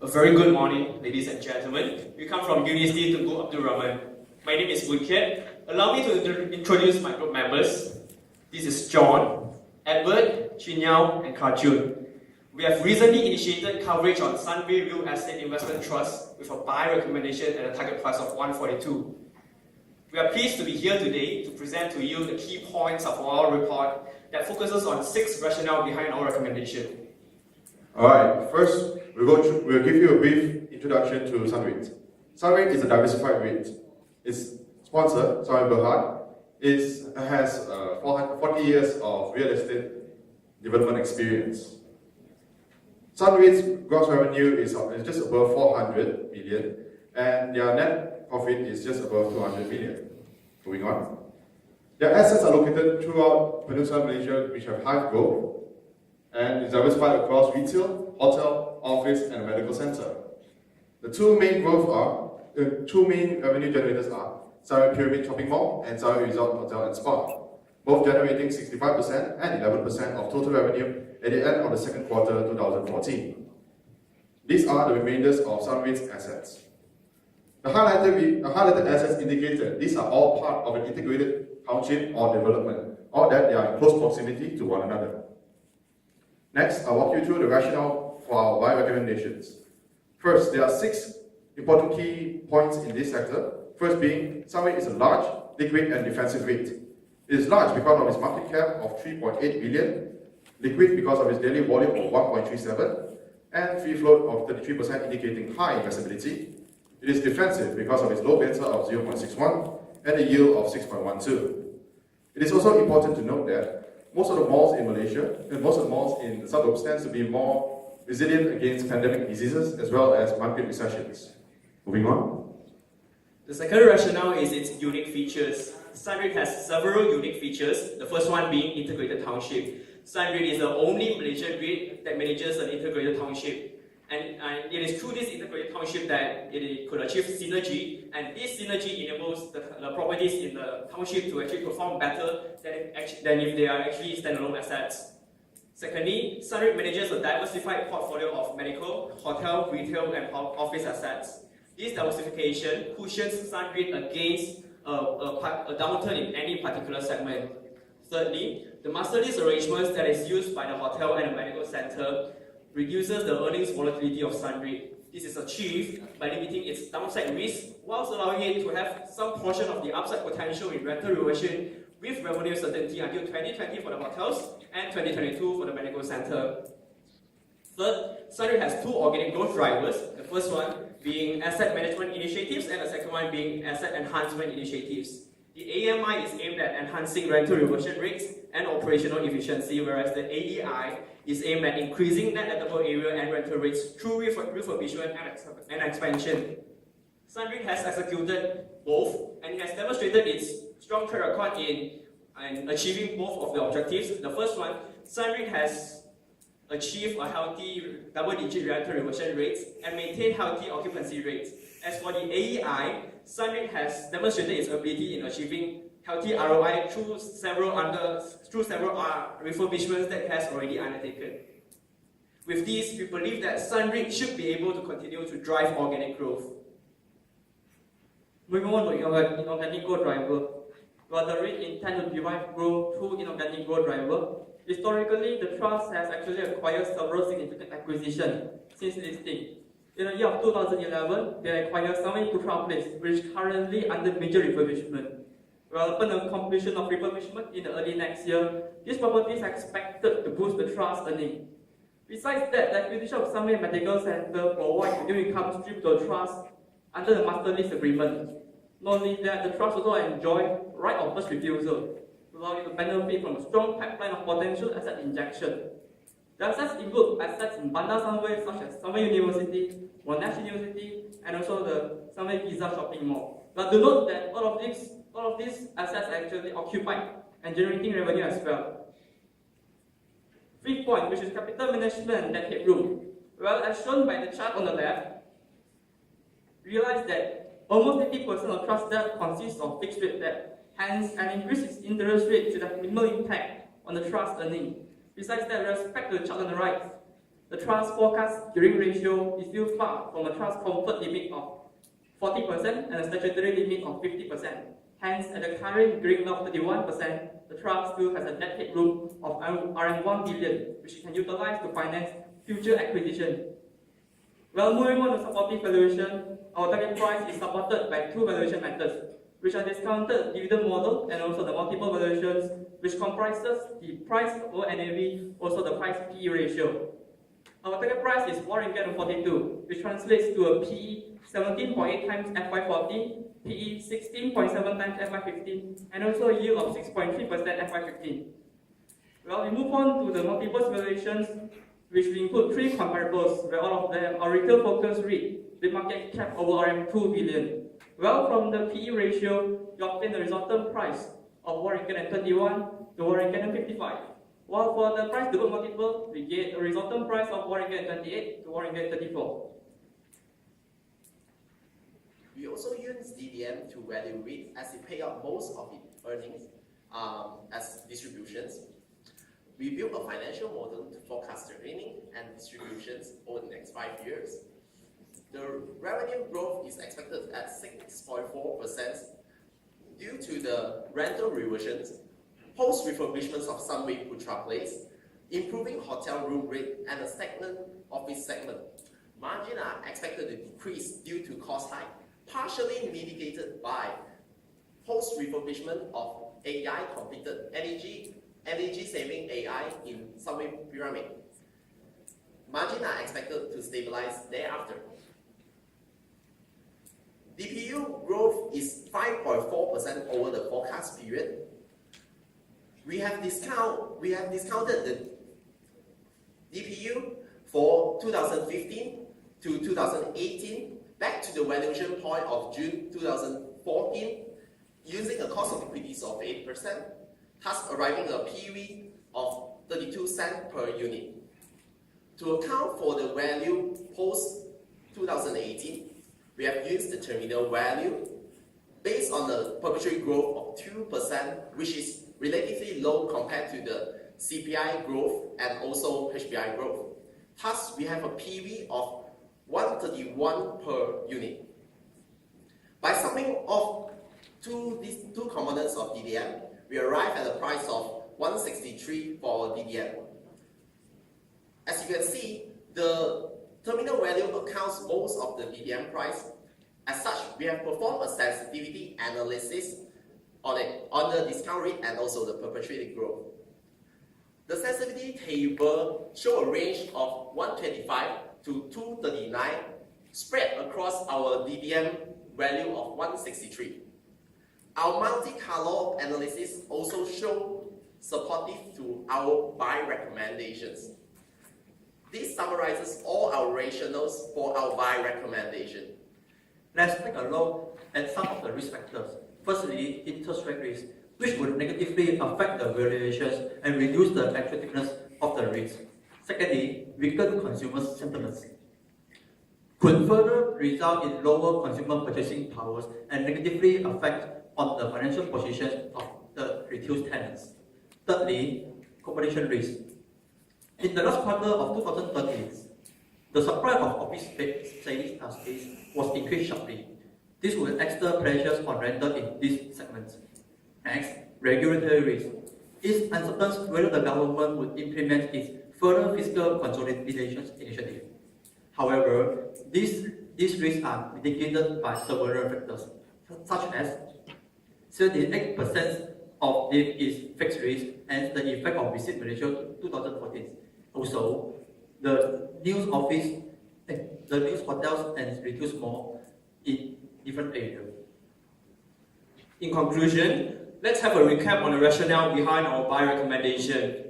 A very good morning, ladies and gentlemen. We come from Universiti Tunku Abdul Rahman. My name is Woodcat. Allow me to introduce my group members. This is John, Edward, Chinyao, and Karjun. We have recently initiated coverage on Sunway Real Estate Investment Trust with a buy recommendation at a target price of 142. We are pleased to be here today to present to you the key points of our report that focuses on 6 rationale behind our recommendation. Alright, first we'll give you a brief introduction to SunREIT. SunREIT is a diversified REIT. Its sponsor, Sunway Berhad, has 40 years of real estate development experience. SunREIT's gross revenue is just above 400 million and their net profit is just above 200 million. Moving on. Their assets are located throughout Peninsular Malaysia which have high growth and is diversified across retail, hotel, office and medical centre. The two main revenue generators are Sunway Pyramid Shopping Mall and Sunway Resort Hotel and Spa, both generating 65% and 11% of total revenue at the end of the second quarter 2014. These are the remainders of SunREIT's assets. The highlighted assets indicated, these are all part of an integrated township or development, or that they are in close proximity to one another. Next, I'll walk you through the rationale for our buy recommendations. First, there are 6 important key points in this sector. First being, SunREIT is a large, liquid and defensive REIT. It is large because of its market cap of 3.8 billion, liquid because of its daily volume of 1.37, and free float of 33% indicating high investability. It is defensive because of its low beta of 0.61 and a yield of 6.12. It is also important to note that most of the malls in Malaysia and most of the malls in the suburbs tend to be more resilient against pandemic diseases as well as market recessions. Moving on. The second rationale is its unique features. SunREIT has several unique features, the first one being integrated township. SunREIT is the only Malaysian REIT that manages an integrated township. And it is through this integrated township that it could achieve synergy, and this synergy enables the properties in the township to actually perform better than if they are actually standalone assets. Secondly, SunREIT manages a diversified portfolio of medical, hotel, retail and office assets. This diversification cushions SunREIT against a downturn in any particular segment. Thirdly, the master lease arrangements that is used by the hotel and the medical centre reduces the earnings volatility of SunREIT. This is achieved by limiting its downside risk whilst allowing it to have some portion of the upside potential in rental reversion with revenue certainty until 2020 for the hotels and 2022 for the medical centre. Third, SunREIT has 2 organic growth drivers, the first one being asset management initiatives and the second one being asset enhancement initiatives. The AMI is aimed at enhancing rental reversion rates and operational efficiency, whereas the AEI is aimed at increasing net lettable area and rental rates through refurbishment and expansion. SunREIT has executed both and it has demonstrated its strong track record in achieving both of the objectives. The first one, SunREIT has achieved a healthy double-digit rental reversion rates and maintained healthy occupancy rates. As for the AEI, SunREIT has demonstrated its ability in achieving healthy ROI through several refurbishments that it has already undertaken. With this, we believe that SunREIT should be able to continue to drive organic growth. Moving on to inorganic growth driver. While the REIT intends to derive growth through inorganic growth driver, historically the trust has actually acquired several significant acquisitions since listing. In the year of 2011, they acquired Sunway Putra Place, which is currently under major refurbishment. Well, upon the completion of refurbishment in the early next year, this property is expected to boost the trust's earnings. Besides that, the acquisition of Sunway Medical Centre provides new income stream to the trust under the master lease agreement. Not only that, the trust also enjoys right of first refusal, allowing it to benefit from a strong pipeline of potential asset injection. The assets include assets in Bandar Sunway such as Sunway University, Monash University, and also the Sunway Pizza Shopping Mall. But do note that all of these assets are actually occupied and generating revenue as well. 3rd point, which is capital management and debt headroom. Well, as shown by the chart on the left, realize that almost 80% of trust debt consists of fixed rate debt. Hence, an increase in interest rate should have minimal impact on the trust earning. Besides that, with respect to the chart on the right, the trust forecast gearing ratio is still far from a trust comfort limit of 40% and a statutory limit of 50%. Hence, at the current gearing level of 31%, the trust still has a net headroom of around 1 billion, which it can utilize to finance future acquisition. Well, moving on to supportive valuation, our target price is supported by two valuation methods, which are discounted dividend model and also the multiple valuations, which comprises the price over NAV, also the price PE ratio. Our target price is RM1.42, which translates to a PE 17.8 times FY14, PE 16.7 times FY15, and also a yield of 6.3% FY15. Well, we move on to the multiples valuations, which we include three comparables, where all of them are retail-focused REIT with market cap over RM2 billion. Well, from the PE ratio, you obtain the resultant price of RM21 to RM55. While for the price to book multiple, we get a resultant price of RM28 to RM34. We also use DDM to value REIT as it pay out most of its earnings as distributions. We built a financial model to forecast the earnings and distributions over the next 5 years. The revenue growth is expected at 6.4% due to the rental reversions, post-refurbishments of Sunway Putra Place, improving hotel room rate, and a stagnant office segment. Margins are expected to decrease due to cost hike, partially mitigated by post-refurbishment of AI completed energy-saving AI in Sunway Pyramid. Margins are expected to stabilize thereafter. DPU growth is 5.4% over the forecast period. We have discounted the DPU for 2015 to 2018 back to the valuation point of June 2014 using a cost of equities of 8%, thus arriving at a PV of 32 cents per unit. To account for the value post 2018, we have used the terminal value based on the perpetual growth of 2%, which is relatively low compared to the CPI growth and also HPI growth. Thus, we have a PV of 131 per unit. By summing of these two components of DDM, we arrive at a price of 163 for DDM. As you can see, the terminal value accounts most of the DDM price. As such, we have performed a sensitivity analysis on it, on the discount rate and also the perpetuity growth. The sensitivity table shows a range of 125 to 239 spread across our DDM value of 163. Our multi-color analysis also shows supportive to our buy recommendations. This summarizes all our rationales for our buy recommendation. Let's take a look at some of the risk factors. Firstly, interest rate risk, which would negatively affect the valuations and reduce the attractiveness of the REITs. Secondly, weakened consumer sentiments could further result in lower consumer purchasing powers and negatively affect on the financial position of the retail tenants. Thirdly, competition risk. In the last quarter of 2013, the supply of office space was increased sharply. This will exert pressures on rental in this segment. Next, regulatory risk. It's uncertain whether the government would implement its further fiscal consolidation initiative. However, these risks are mitigated by several factors, such as 78% of it is fixed risk and the effect of Visit Malaysia 2014. Also, the new hotels and retail malls in different areas. In conclusion, let's have a recap on the rationale behind our buy recommendation.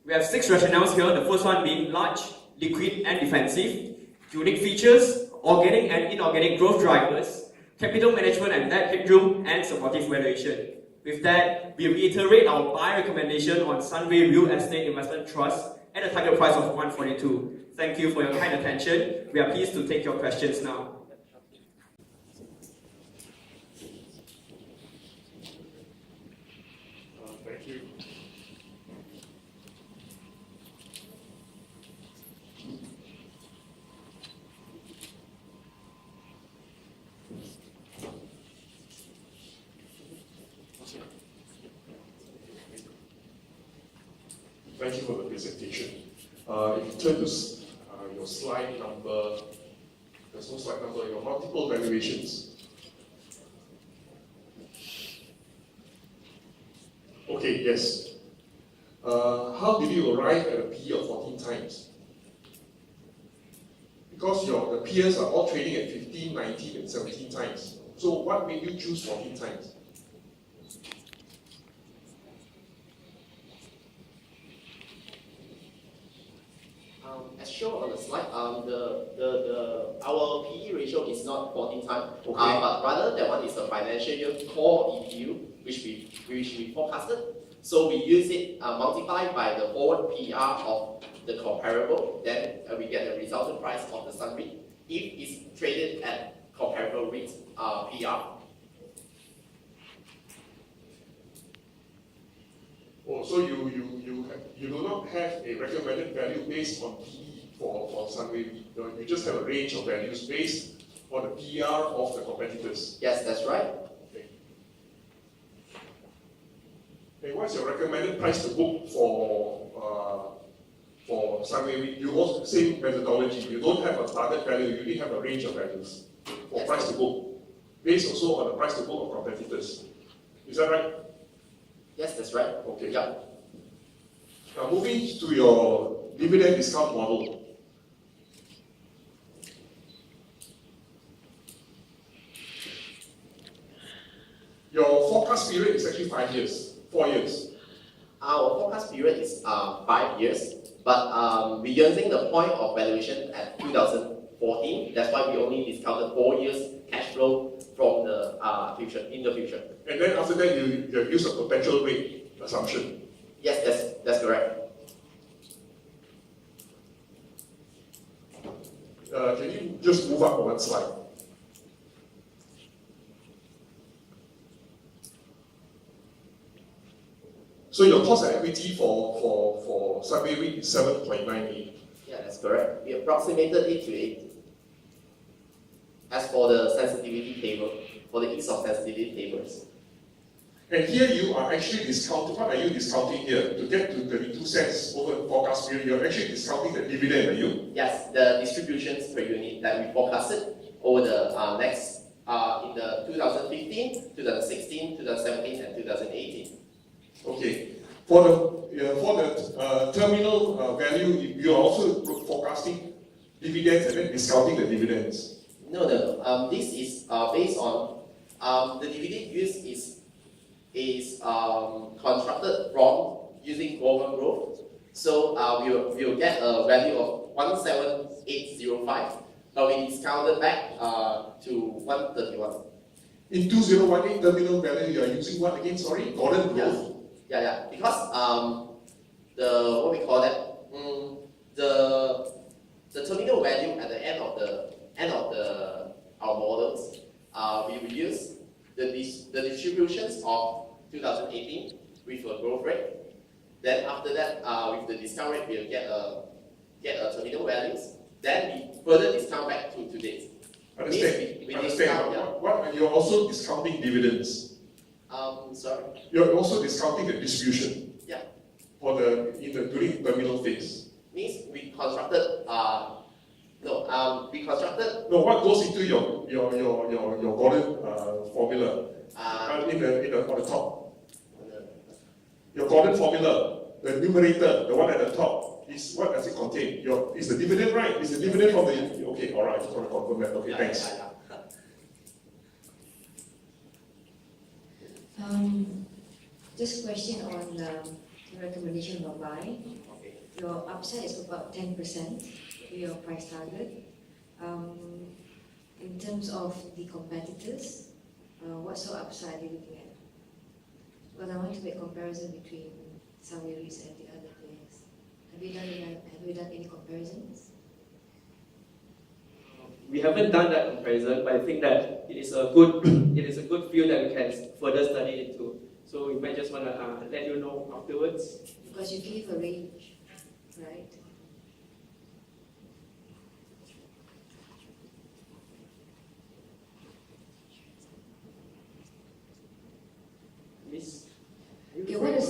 We have 6 rationales here, the first one being large, liquid and defensive, unique features, organic and inorganic growth drivers, capital management and debt headroom, and supportive valuation. With that, we reiterate our buy recommendation on Sunway Real Estate Investment Trust at a target price of 142. Thank you for your kind attention. We are pleased to take your questions now. Thank you. Thank you for the presentation. If you turn to your slide number, there's no slide number, your multiple valuations. Okay, yes. How did you arrive at a PE of 14 times? Because the peers are all trading at 15, 19, and 17 times. So what made you choose 14 times? As shown on the slide, our PE ratio is not 14 times, Okay. but rather that one is the financial year core EPU, which we forecasted. So we use it multiplied by the forward PR of the comparable, then we get the resultant price of the Sun REIT if it's traded at comparable REIT PR. Oh, so you do not have a recommended value based on PE for Sunway REIT. You just have a range of values based on the PR of the competitors. Yes, that's right. Okay. Hey, what's your recommended price to book for Sunway REIT? You also same methodology. You don't have a target value. You only have a range of values for Yes. price to book, based also on the price to book of competitors. Is that right? Yes, that's right. Okay. Yeah. Now moving to your dividend discount model. Your forecast period is actually 4 years. Our forecast period is 5 years, but we're using the point of valuation at 2014. That's why we only discounted 4 years cash flow from the in the future. And then after that, you have used a perpetual rate assumption. Yes, that's correct. Can you just move up one slide? So your cost of equity for Sunway REIT is 7.98. Yeah, that's correct. We approximated it to 8. As for the sensitivity table, for the ease of sensitivity tables. And here you are actually discounting, what are you discounting here? To get to 32 cents over the forecast period, you're actually discounting the dividend, are you? Yes, the distributions per unit that we forecasted over the next, in the 2015, 2016, 2017, and 2018. Okay. For the terminal value, you're also forecasting dividends and then discounting the dividends. No. This is based on the dividend use is constructed from using global growth. So we'll get a value of 17805, but we discounted back to 131. In 2018 terminal value, you are using what again? Sorry, Gordon growth. Yeah. Because the what we call that the terminal value at the end of our models, we will use the distributions of 2018 with a growth rate. Then after that, with the discount rate, we'll get a terminal values. Then we further discount back to today's. Understand? We Understand. discount, yeah. What you're also discounting dividends. Sorry. You're also discounting the distribution. Yeah. During terminal phase. Means we constructed No, what goes into your Gordon formula? On the top. Your Gordon formula, the numerator, the one at the top, is what does it contain? Is the dividend right? Is the dividend from the okay? All right, just want to confirm that. Okay, thanks. Just a question on the recommendation of buying. Okay. Your upside is about 10% to your price target. In terms of the competitors, what sort of upside are you looking at? Because I want to make comparison between Sunway REITs and the other players. Have you done any comparisons? We haven't done that comparison, but I think that it is a good field that we can further study into. So we might just want to let you know afterwards. Because you gave a range, right? Miss? what is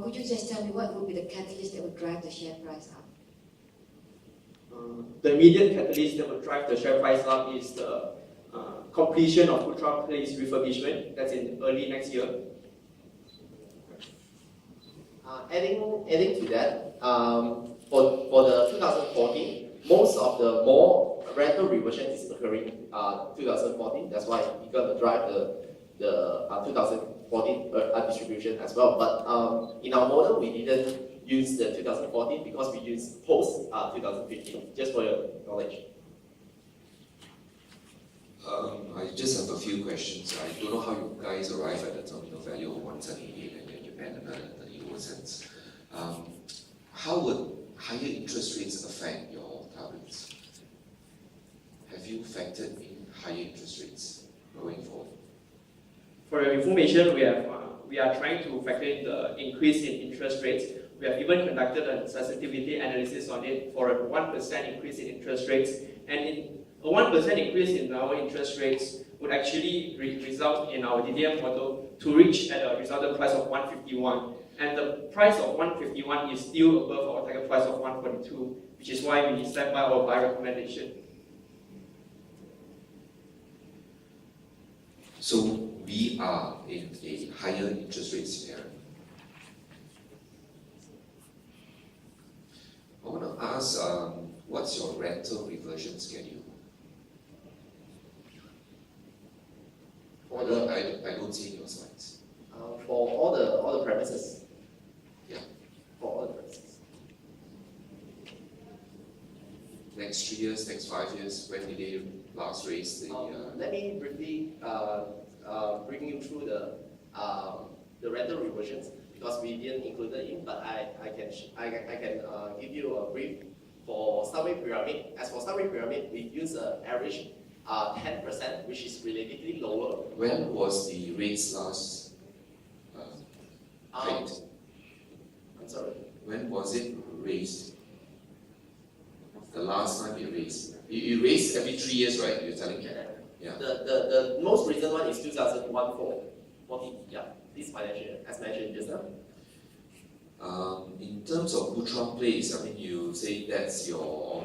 could you just tell me what would be the catalyst that would drive the share price up? The immediate catalyst that will drive the share price up is the completion of Putra Place refurbishment. That's in early next year. Adding to that, for the 2014, most of the more rental reversion is occurring 2014. That's why we're going to drive the 2014 distribution as well. But in our model, we didn't use the 2014 because we used post 2015. Just for your knowledge. I just have a few questions. I don't know how you guys arrive at the terminal value of 178 and then you add another 31 cents. How would higher interest rates affect your targets? Have you factored in higher interest rates going forward? For your information, we are trying to factor in the increase in interest rates. We have even conducted a sensitivity analysis on it for a 1% increase in interest rates. And in a 1% increase in our interest rates would actually result in our DDM model to reach at a resultant price of 151. And the price of 151 is still above our target price of 142, which is why we stand by our buy recommendation. So we are in a higher interest rate scenario. I want to ask, what's your rental reversion schedule? I don't see in your slides. For all the premises. Yeah. For all the premises. Next 3 years, next 5 years, when did they last raise the? Let me briefly bring you through the rental reversions because we didn't include it in, but I can give you a brief for Subway Pyramid. As for Subway Pyramid, we use an average 10%, which is relatively lower. When was the rates last hiked? I'm sorry. When was it raised? The last time you raised? You raise every 3 years, right? You're telling me? Yeah. The most recent one is 2014. Yeah, this financial year, as mentioned just now. In terms of Putra Place, I mean, you say that's your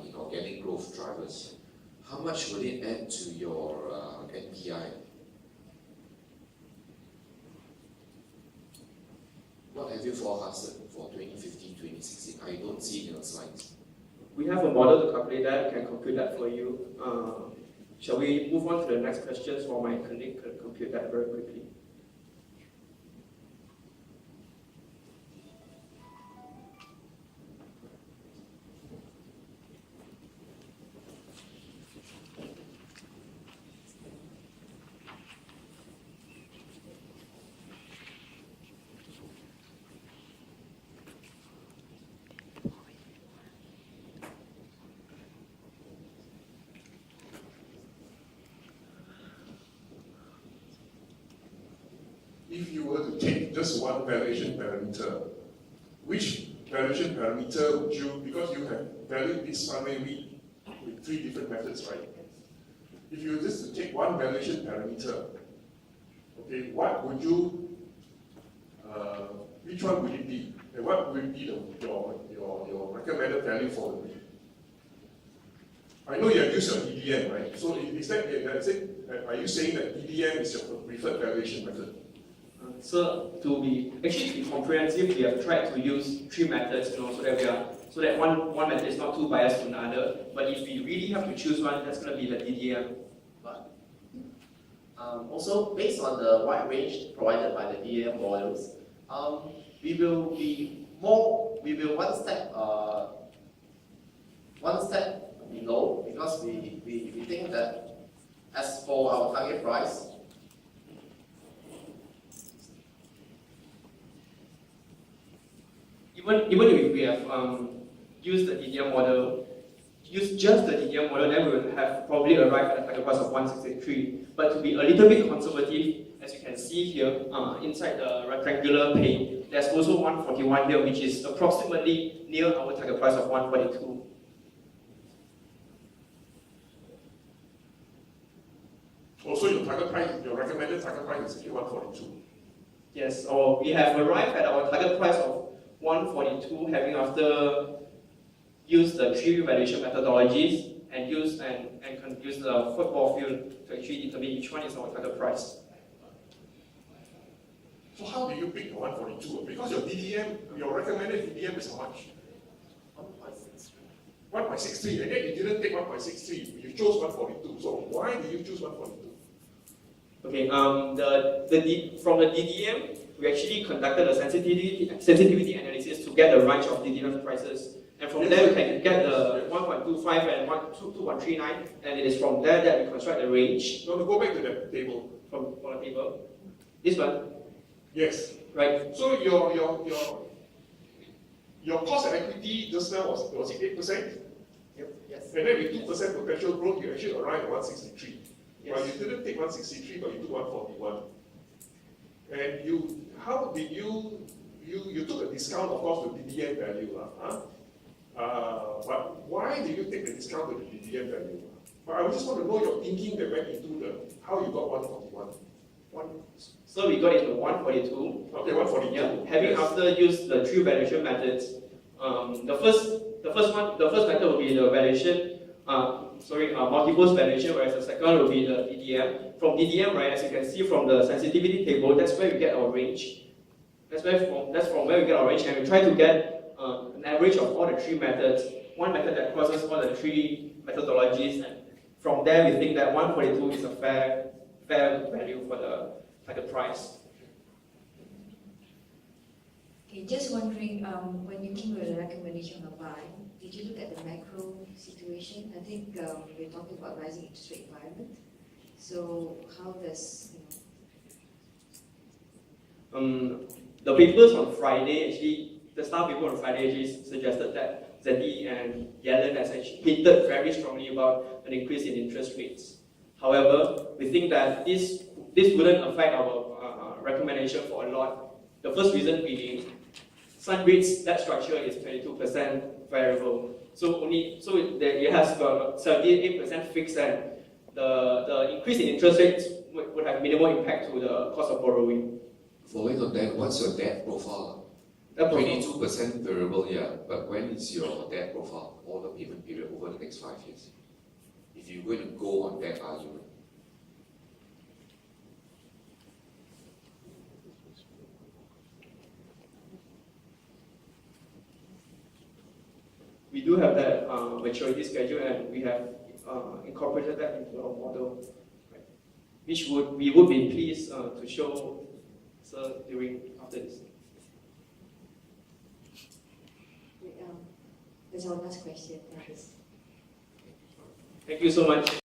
inorganic growth drivers. How much would it add to your NPI? What have you forecasted for 2015, 2016? I don't see it in your slides. We have a model to calculate that. I can compute that for you. Shall we move on to the next questions for my colleague to compute that very quickly? If you were to take just one valuation parameter, which valuation parameter would you, because you have valued this Sunway REIT with 3 different methods, right? If you were just to take one valuation parameter, okay, what would you, which one would it be? And what would be your recommended value for the REIT? I know you have used your DDM, right? So is that, are you saying that DDM is your preferred valuation method? So to be comprehensive, we have tried to use 3 methods, so that one method is not too biased to another. But if we really have to choose one, that's going to be the DDM. But also, based on the wide range provided by the DDM models, we will one step below because we think that as for our target price. Even if we have used the DDM model, just the DDM model, then we would have probably arrived at a target price of 163. But to be a little bit conservative, as you can see here, inside the rectangular pane, there's also 141 here, which is approximately near our target price of 142. Also, your target price, your recommended target price is actually 142. Yes, or we have arrived at our target price of 142, having after used the three valuation methodologies and use the football field to actually determine which one is our target price. So how do you pick the 142? Because your DDM, your recommended DDM is how much? 1.63, and yet you didn't take 1.63, you chose 142. So why did you choose 142? Okay, from the DDM, we actually conducted a sensitivity analysis to get the range of DDM prices. And from there, we can get the 1.25 and 2.39, and it is from there that we construct the range. No, go back to the table. From the table. This one? Yes. Right. So your cost of equity just now was it 8%? Yep. Yes. And then with 2% potential growth, you actually arrived at 163. Yes. Well, you didn't take 163, but you took 141. And how did you took a discount, of course, to DDM value, but why did you take the discount to the DDM value? But I just want to know your thinking that went into how you got 141. So we got it to 142. Okay, 142. Yeah, having after used the three valuation methods. The first method will be the valuation, multiples valuation, whereas the second will be the DDM. From DDM, right, as you can see from the sensitivity table, that's where we get our range. That's from where we get our range, and we try to get an average of all the three methods. One method that crosses all the three methodologies, and from there we think that 142 is a fair value for the target price. Okay, just wondering, when you came with a recommendation of buy, did you look at the macro situation? I think we're talking about rising interest rate environment. So how does, the papers on Friday actually, the staff paper on Friday actually suggested that ZE and Yellen has actually hinted very strongly about an increase in interest rates. However, we think that this wouldn't affect our recommendation for a lot. The first reason being, Sunbridge's debt structure is 22% variable. It has got 78% fixed, and the increase in interest rates would have minimal impact to the cost of borrowing. Following on that, what's your debt profile? 22% variable, yeah, but when is your debt profile or the payment period over the next 5 years? If you're going to go on that argument. We do have that maturity schedule, and we have incorporated that into our model, right? Which we would be pleased to show after this. that's our last question. Thanks. Thank you so much.